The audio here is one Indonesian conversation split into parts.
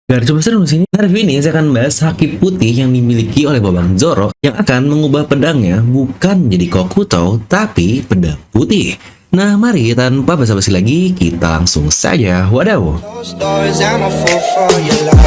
Biar coba seru sini. Hari ini saya akan bahas haki putih yang dimiliki oleh Babang Zoro yang akan mengubah pedangnya bukan menjadi Kokuto tapi pedang putih. Nah, mari tanpa basa-basi lagi kita langsung saja wadaw. Those doors, I'm a fool for your love.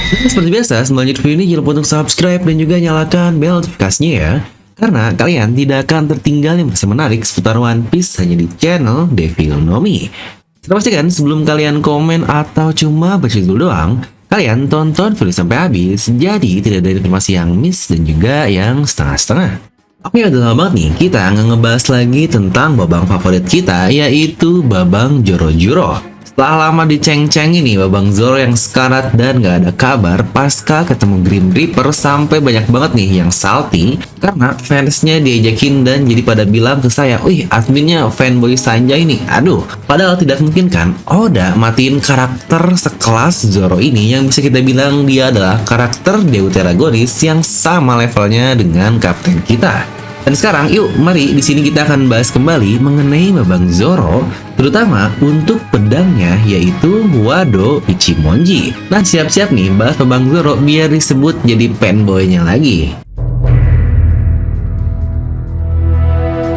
Nah, seperti biasa, sebelum lanjut video ini jangan lupa untuk subscribe dan juga nyalakan bel notifikasinya ya. Karena kalian tidak akan tertinggal yang masih menarik seputar One Piece hanya di channel Devil Nomi. Kita pastikan sebelum kalian komen atau cuma baca dulu doang, kalian tonton video sampai habis, jadi tidak ada informasi yang miss dan juga yang setengah-setengah. Oke, udah lama banget nih kita nggak ngebahas lagi tentang babang favorit kita, yaitu babang Joro-Juro. Setelah lama diceng-ceng ini Babang Zoro yang sekarat dan gak ada kabar pasca ketemu Grim Reaper, sampai banyak banget nih yang salty karena fansnya diajakin dan jadi pada bilang ke saya, "Wih, adminnya fanboy Sanjay nih." Aduh, padahal tidak mungkin kan Oda matiin karakter sekelas Zoro ini yang bisa kita bilang dia adalah karakter deuteragonis yang sama levelnya dengan kapten kita. Dan sekarang yuk mari di sini kita akan bahas kembali mengenai Babang Zoro, terutama untuk pedangnya yaitu Wado Ichimonji. Nah, siap-siap nih bahas Babang Zoro biar disebut jadi fanboynya lagi.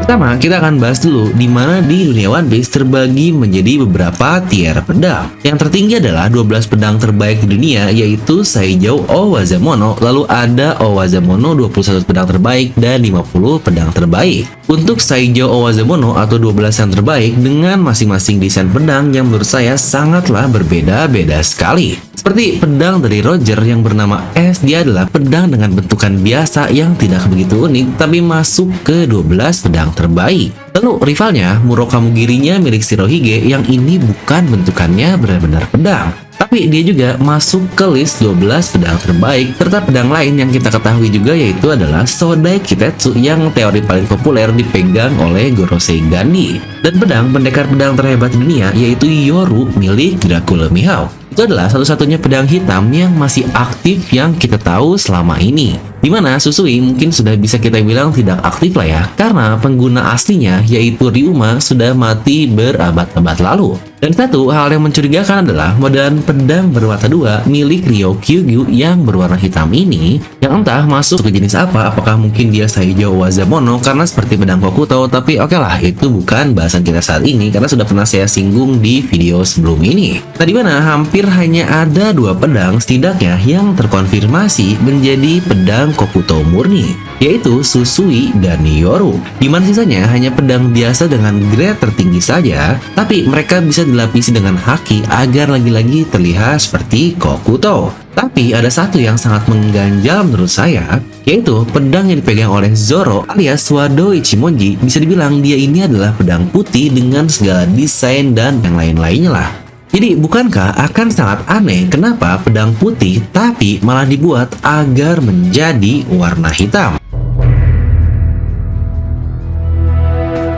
Pertama, kita akan bahas dulu di mana di dunia One Piece terbagi menjadi beberapa tier pedang. Yang tertinggi adalah 12 pedang terbaik di dunia, yaitu Saijou Owazamono, lalu ada Owazamono 21 pedang terbaik dan 50 pedang terbaik. Untuk Saijou Owazamono atau 12 yang terbaik dengan masing-masing desain pedang yang menurut saya sangatlah berbeda-beda sekali. Seperti pedang dari Roger yang bernama S, dia adalah pedang dengan bentukan biasa yang tidak begitu unik tapi masuk ke 12 pedang terbaik. Lalu rivalnya Muroka Mugirinya milik Shirohige yang ini bukan bentukannya benar-benar pedang, tapi dia juga masuk ke list 12 pedang terbaik. Serta pedang lain yang kita ketahui juga yaitu adalah Sodai Kitetsu yang teori paling populer dipegang oleh Gorosei Gandhi. Dan pedang pendekar pedang terhebat di dunia yaitu Yoru milik Dracula Mihawk. Itu adalah satu-satunya pedang hitam yang masih aktif yang kita tahu selama ini. Dimana Susui mungkin sudah bisa kita bilang tidak aktif lah ya, karena pengguna aslinya yaitu Ryuma sudah mati berabad-abad lalu. Dan satu hal yang mencurigakan adalah modelan pedang bermata dua milik Ryo Kyugyu yang berwarna hitam ini, yang entah masuk ke jenis apa, apakah mungkin dia Saijou Owazamono karena seperti pedang Kokuto, tapi oke lah, itu bukan bahasan kita saat ini karena sudah pernah saya singgung di video sebelum ini. Nah, dimana hampir hanya ada dua pedang setidaknya yang terkonfirmasi menjadi pedang Kokuto murni, yaitu Susui dan Yoru. Dimana sisanya hanya pedang biasa dengan grade tertinggi saja, tapi mereka bisa dilapisi dengan haki agar lagi-lagi terlihat seperti Kokuto. Tapi ada satu yang sangat mengganjal menurut saya, yaitu pedang yang dipegang oleh Zoro alias Wado Ichimonji. Bisa dibilang dia ini adalah pedang putih dengan segala desain dan yang lain-lainnya lah. Jadi bukankah akan sangat aneh kenapa pedang putih tapi malah dibuat agar menjadi warna hitam?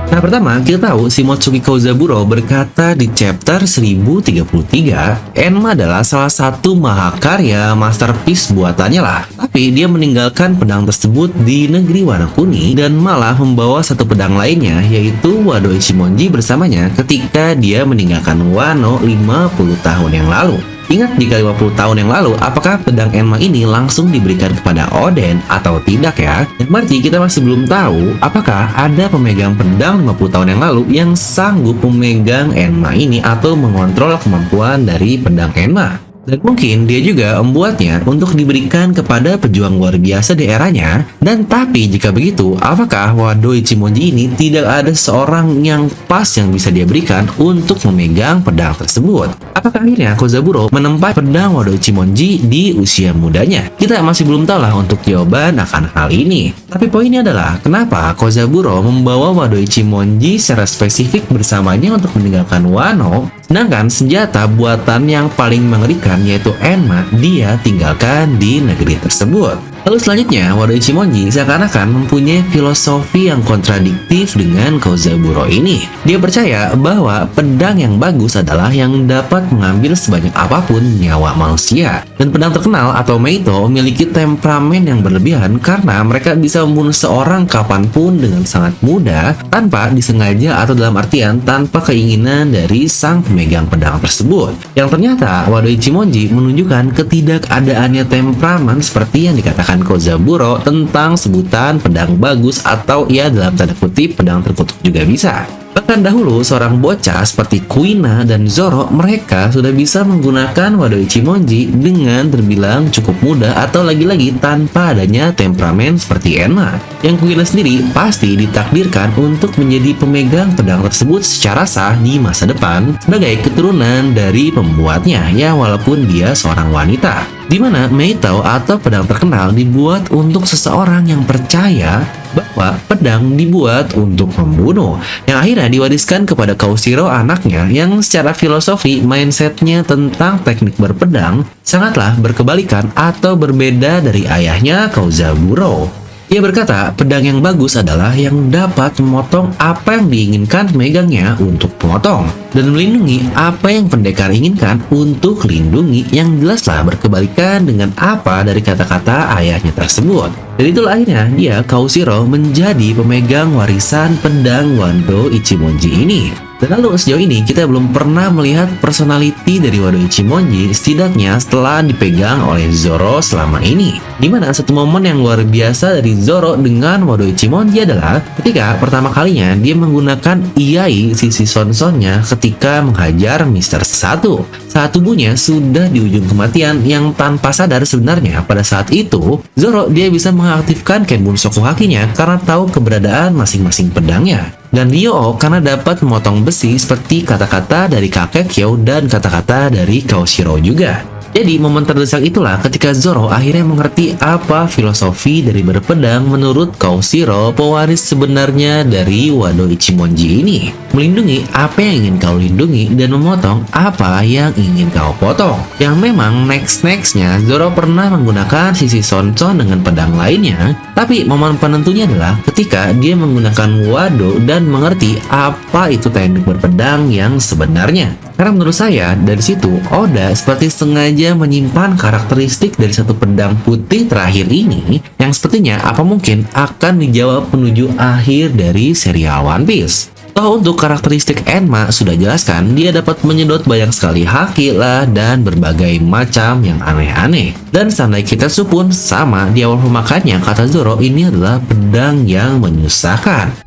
Nah, pertama kita tahu si Motsuki Kozaburo berkata di chapter 1033, Enma adalah salah satu mahakarya masterpiece buatannya lah. Tapi dia meninggalkan pedang tersebut di negeri Wano Kuni dan malah membawa satu pedang lainnya yaitu Wado Ichimonji bersamanya ketika dia meninggalkan Wano 50 tahun yang lalu. Ingat jika 50 tahun yang lalu, apakah pedang Enma ini langsung diberikan kepada Oden atau tidak ya? Dan berarti kita masih belum tahu apakah ada pemegang pedang 50 tahun yang lalu yang sanggup memegang Enma ini atau mengontrol kemampuan dari pedang Enma. Dan mungkin dia juga membuatnya untuk diberikan kepada pejuang luar biasa di eranya. Dan tapi jika begitu, apakah Wado Ichimonji ini tidak ada seorang yang pas yang bisa dia berikan untuk memegang pedang tersebut? Apakah akhirnya Kozaburo menempat pedang Wado Ichimonji di usia mudanya? Kita masih belum tahu lah untuk jawaban akan hal ini. Tapi poinnya adalah kenapa Kozaburo membawa Wado Ichimonji secara spesifik bersamanya untuk meninggalkan Wano, sedangkan senjata buatan yang paling mengerikan yaitu Enma dia tinggalkan di negeri tersebut. Lalu selanjutnya, Wado Ichimonji seakan-akan mempunyai filosofi yang kontradiktif dengan Kozaburo ini. Dia percaya bahwa pedang yang bagus adalah yang dapat mengambil sebanyak apapun nyawa manusia. Dan pedang terkenal atau Meito memiliki temperamen yang berlebihan karena mereka bisa membunuh seorang kapanpun dengan sangat mudah tanpa disengaja atau dalam artian tanpa keinginan dari sang pemegang pedang tersebut. Yang ternyata Wado Ichimonji menunjukkan ketidakadaannya temperamen seperti yang dikatakan Kozaburo tentang sebutan pedang bagus atau ya dalam tanda kutip pedang terkutuk juga bisa. Bahkan dahulu seorang bocah seperti Kuina dan Zoro mereka sudah bisa menggunakan Wado Ichimonji dengan terbilang cukup mudah atau lagi-lagi tanpa adanya temperamen seperti Enma. Yang Kuina sendiri pasti ditakdirkan untuk menjadi pemegang pedang tersebut secara sah di masa depan sebagai keturunan dari pembuatnya ya walaupun dia seorang wanita. Di mana Meito atau pedang terkenal dibuat untuk seseorang yang percaya bahwa pedang dibuat untuk membunuh, yang akhirnya diwariskan kepada Kaushiro anaknya yang secara filosofi mindsetnya tentang teknik berpedang sangatlah berkebalikan atau berbeda dari ayahnya Kozaburo. Ia berkata, pedang yang bagus adalah yang dapat memotong apa yang diinginkan pemegangnya untuk memotong dan melindungi apa yang pendekar inginkan untuk lindungi, yang jelaslah berkebalikan dengan apa dari kata-kata ayahnya tersebut. Dan itulah akhirnya dia, Kaushiro, menjadi pemegang warisan pedang Wado Ichimonji ini. Dan lalu sejauh ini kita belum pernah melihat personality dari Wado Ichimonji setidaknya setelah dipegang oleh Zoro selama ini. Dimana satu momen yang luar biasa dari Zoro dengan Wado Ichimonji adalah ketika pertama kalinya dia menggunakan Iai sisi Son-sonnya ketika menghajar Mr. Satu. Saat tubuhnya sudah di ujung kematian yang tanpa sadar sebenarnya pada saat itu Zoro dia bisa mengaktifkan Kenbun Sokuhakinya karena tahu keberadaan masing-masing pedangnya. Dan Ryō karena dapat memotong besi seperti kata-kata dari kakek Kyo dan kata-kata dari Kaushiro juga. Jadi momen terdesak itulah ketika Zoro akhirnya mengerti apa filosofi dari berpedang menurut Kaushiro, pewaris sebenarnya dari Wado Ichimonji ini. Melindungi apa yang ingin kau lindungi dan memotong apa yang ingin kau potong. Yang memang next-nextnya Zoro pernah menggunakan sisi Son-son dengan pedang lainnya, tapi momen penentunya adalah ketika dia menggunakan Wado dan mengerti apa itu teknik berpedang yang sebenarnya. Karena menurut saya dari situ Oda seperti sengaja menyimpan karakteristik dari satu pedang putih terakhir ini yang sepertinya apa mungkin akan dijawab menuju akhir dari serial One Piece. Toh untuk karakteristik Enma sudah jelaskan dia dapat menyedot banyak sekali haki lah dan berbagai macam yang aneh-aneh. Dan Sandai Kitetsu pun sama, di awal pemakannya kata Zoro ini adalah pedang yang menyusahkan.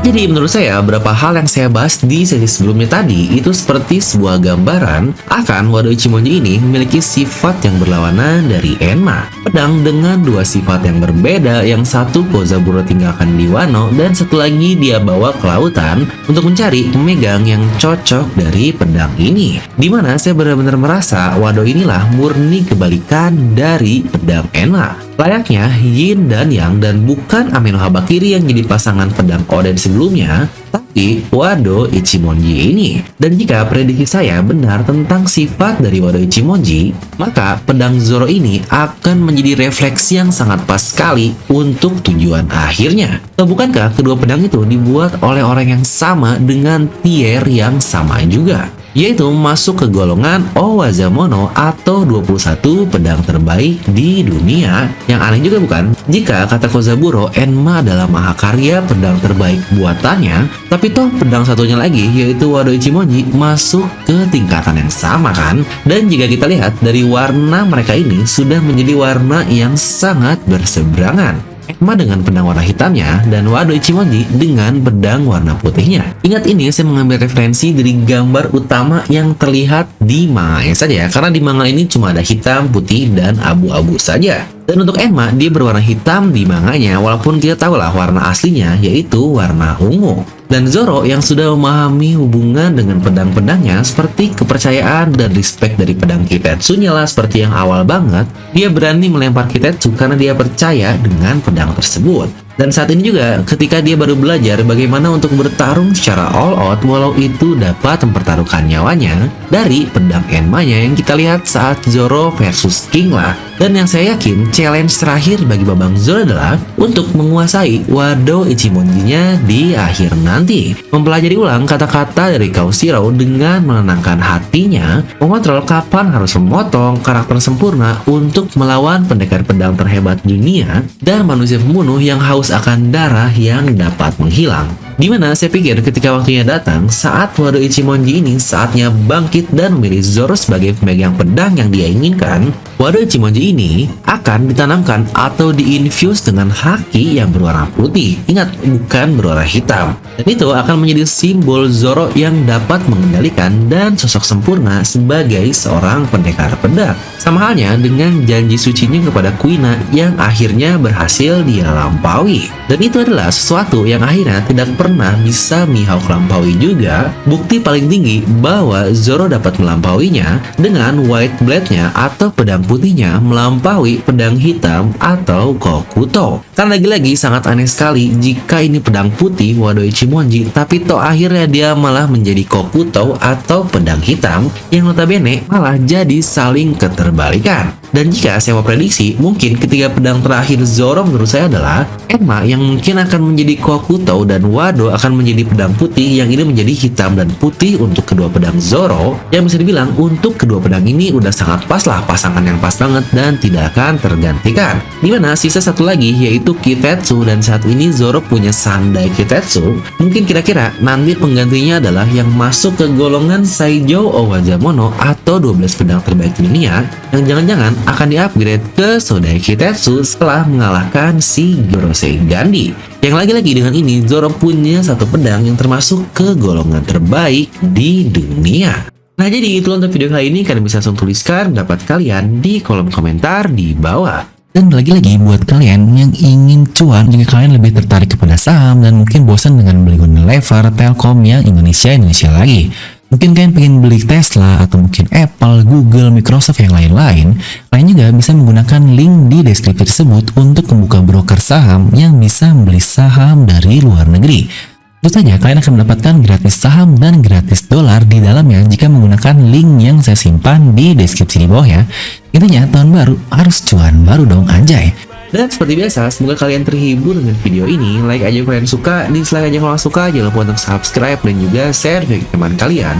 Jadi menurut saya beberapa hal yang saya bahas di sesi sebelumnya tadi itu seperti sebuah gambaran akan Wado Ichimonji ini memiliki sifat yang berlawanan dari Enma. Pedang dengan dua sifat yang berbeda, yang satu Kozaburo tinggalkan di Wano dan satu lagi dia bawa ke lautan untuk mencari pemegang yang cocok dari pedang ini. Dimana saya benar-benar merasa Wado inilah murni kebalikan dari pedang Enma. Layaknya Yin dan Yang dan bukan Ameno Habakiri yang jadi pasangan pedang Oden sebelumnya, tapi Wado Ichimonji ini. Dan jika prediksi saya benar tentang sifat dari Wado Ichimonji, maka pedang Zoro ini akan menjadi refleksi yang sangat pas sekali untuk tujuan akhirnya. Atau bukankah kedua pedang itu dibuat oleh orang yang sama dengan tier yang sama juga? Yaitu masuk ke golongan Owazamono atau 21 pedang terbaik di dunia. Yang aneh juga bukan? Jika kata Kozaburo, Enma adalah mahakarya pedang terbaik buatannya, tapi toh pedang satunya lagi yaitu Wado Ichimonji masuk ke tingkatan yang sama kan? Dan jika kita lihat dari warna mereka ini sudah menjadi warna yang sangat berseberangan. Enma dengan pedang warna hitamnya dan Wado Ichimonji dengan pedang warna putihnya. Ingat ini saya mengambil referensi dari gambar utama yang terlihat di manga saja, karena di manga ini cuma ada hitam, putih, dan abu-abu saja. Dan untuk Enma dia berwarna hitam di manganya, walaupun kita tahu lah warna aslinya yaitu warna ungu. Dan Zoro yang sudah memahami hubungan dengan pedang-pedangnya seperti kepercayaan dan respect dari pedang Kitetsunya lah seperti yang awal banget, dia berani melempar Kitetsu karena dia percaya dengan pedang tersebut. Dan saat ini juga ketika dia baru belajar bagaimana untuk bertarung secara all out walau itu dapat mempertaruhkan nyawanya dari pedang Enma-nya yang kita lihat saat Zoro versus King lah. Dan yang saya yakin challenge terakhir bagi Babang Zoro adalah untuk menguasai Wado Ichimonji-nya di akhir nanti. Mempelajari ulang kata-kata dari Kaushiro dengan menenangkan hatinya, mengontrol kapan harus memotong karakter sempurna untuk melawan pendekar pedang terhebat dunia dan manusia pembunuh yang haus akan darah yang dapat menghilang. Dimana saya pikir ketika waktunya datang, saat Wado Ichimonji ini saatnya bangkit dan memilih Zoro sebagai pemegang pedang yang dia inginkan, Wado Ichimonji ini akan ditanamkan atau diinfuse dengan haki yang berwarna putih. Ingat, bukan berwarna hitam. Dan itu akan menjadi simbol Zoro yang dapat mengendalikan dan sosok sempurna sebagai seorang pendekar pedang. Sama halnya dengan janji sucinya kepada Kuina yang akhirnya berhasil dia lampaui. Dan itu adalah sesuatu yang akhirnya tidak pernah bisa Mihawk lampaui juga. Bukti paling tinggi bahwa Zoro dapat melampauinya dengan white blade-nya atau pedang putihnya melampaui pedang hitam atau Kokuto. Karena lagi-lagi sangat aneh sekali jika ini pedang putih Wado Ichimonji, tapi toh akhirnya dia malah menjadi Kokuto atau pedang hitam yang notabene malah jadi saling keterbalikan. Dan jika saya mau prediksi, mungkin ketiga pedang terakhir Zoro menurut saya adalah Enma yang mungkin akan menjadi Kokuto dan Wado akan menjadi pedang putih, yang ini menjadi hitam dan putih untuk kedua pedang Zoro, yang bisa dibilang untuk kedua pedang ini udah sangat pas lah, pasangan yang pas banget dan tidak akan tergantikan. Dimana sisa satu lagi yaitu Kitetsu, dan saat ini Zoro punya Sandai Kitetsu. Mungkin kira-kira nanti penggantinya adalah yang masuk ke golongan Saijou Owazamono atau 12 pedang terbaik dunia, yang jangan-jangan akan di-upgrade ke Sodai Kitetsu setelah mengalahkan si Gorosei Gandhi. Yang lagi-lagi dengan ini Zoro punya satu pedang yang termasuk ke golongan terbaik di dunia. Nah, jadi itu untuk video kali ini. Kalian bisa langsung tuliskan pendapat kalian di kolom komentar di bawah. Dan lagi-lagi buat kalian yang ingin cuan, jika kalian lebih tertarik kepada saham dan mungkin bosan dengan beli Unilever, Telkom yang Indonesia lagi, mungkin kalian pengen beli Tesla atau mungkin Apple, Google, Microsoft yang lain-lain, kalian juga bisa menggunakan link di deskripsi tersebut untuk membuka broker saham yang bisa membeli saham dari luar negeri. Tentu saja kalian akan mendapatkan gratis saham dan gratis dolar di dalamnya jika menggunakan link yang saya simpan di deskripsi di bawah ya. Intinya tahun baru harus cuan baru dong, anjay. Dan seperti biasa, semoga kalian terhibur dengan video ini. Like aja kalau kalian suka, dislike aja kalau suka. Jangan lupa untuk subscribe dan juga share ke teman kalian.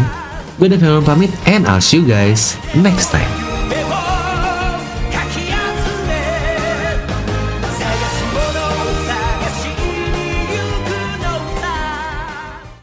Gue Devon pamit, and I'll see you guys next time.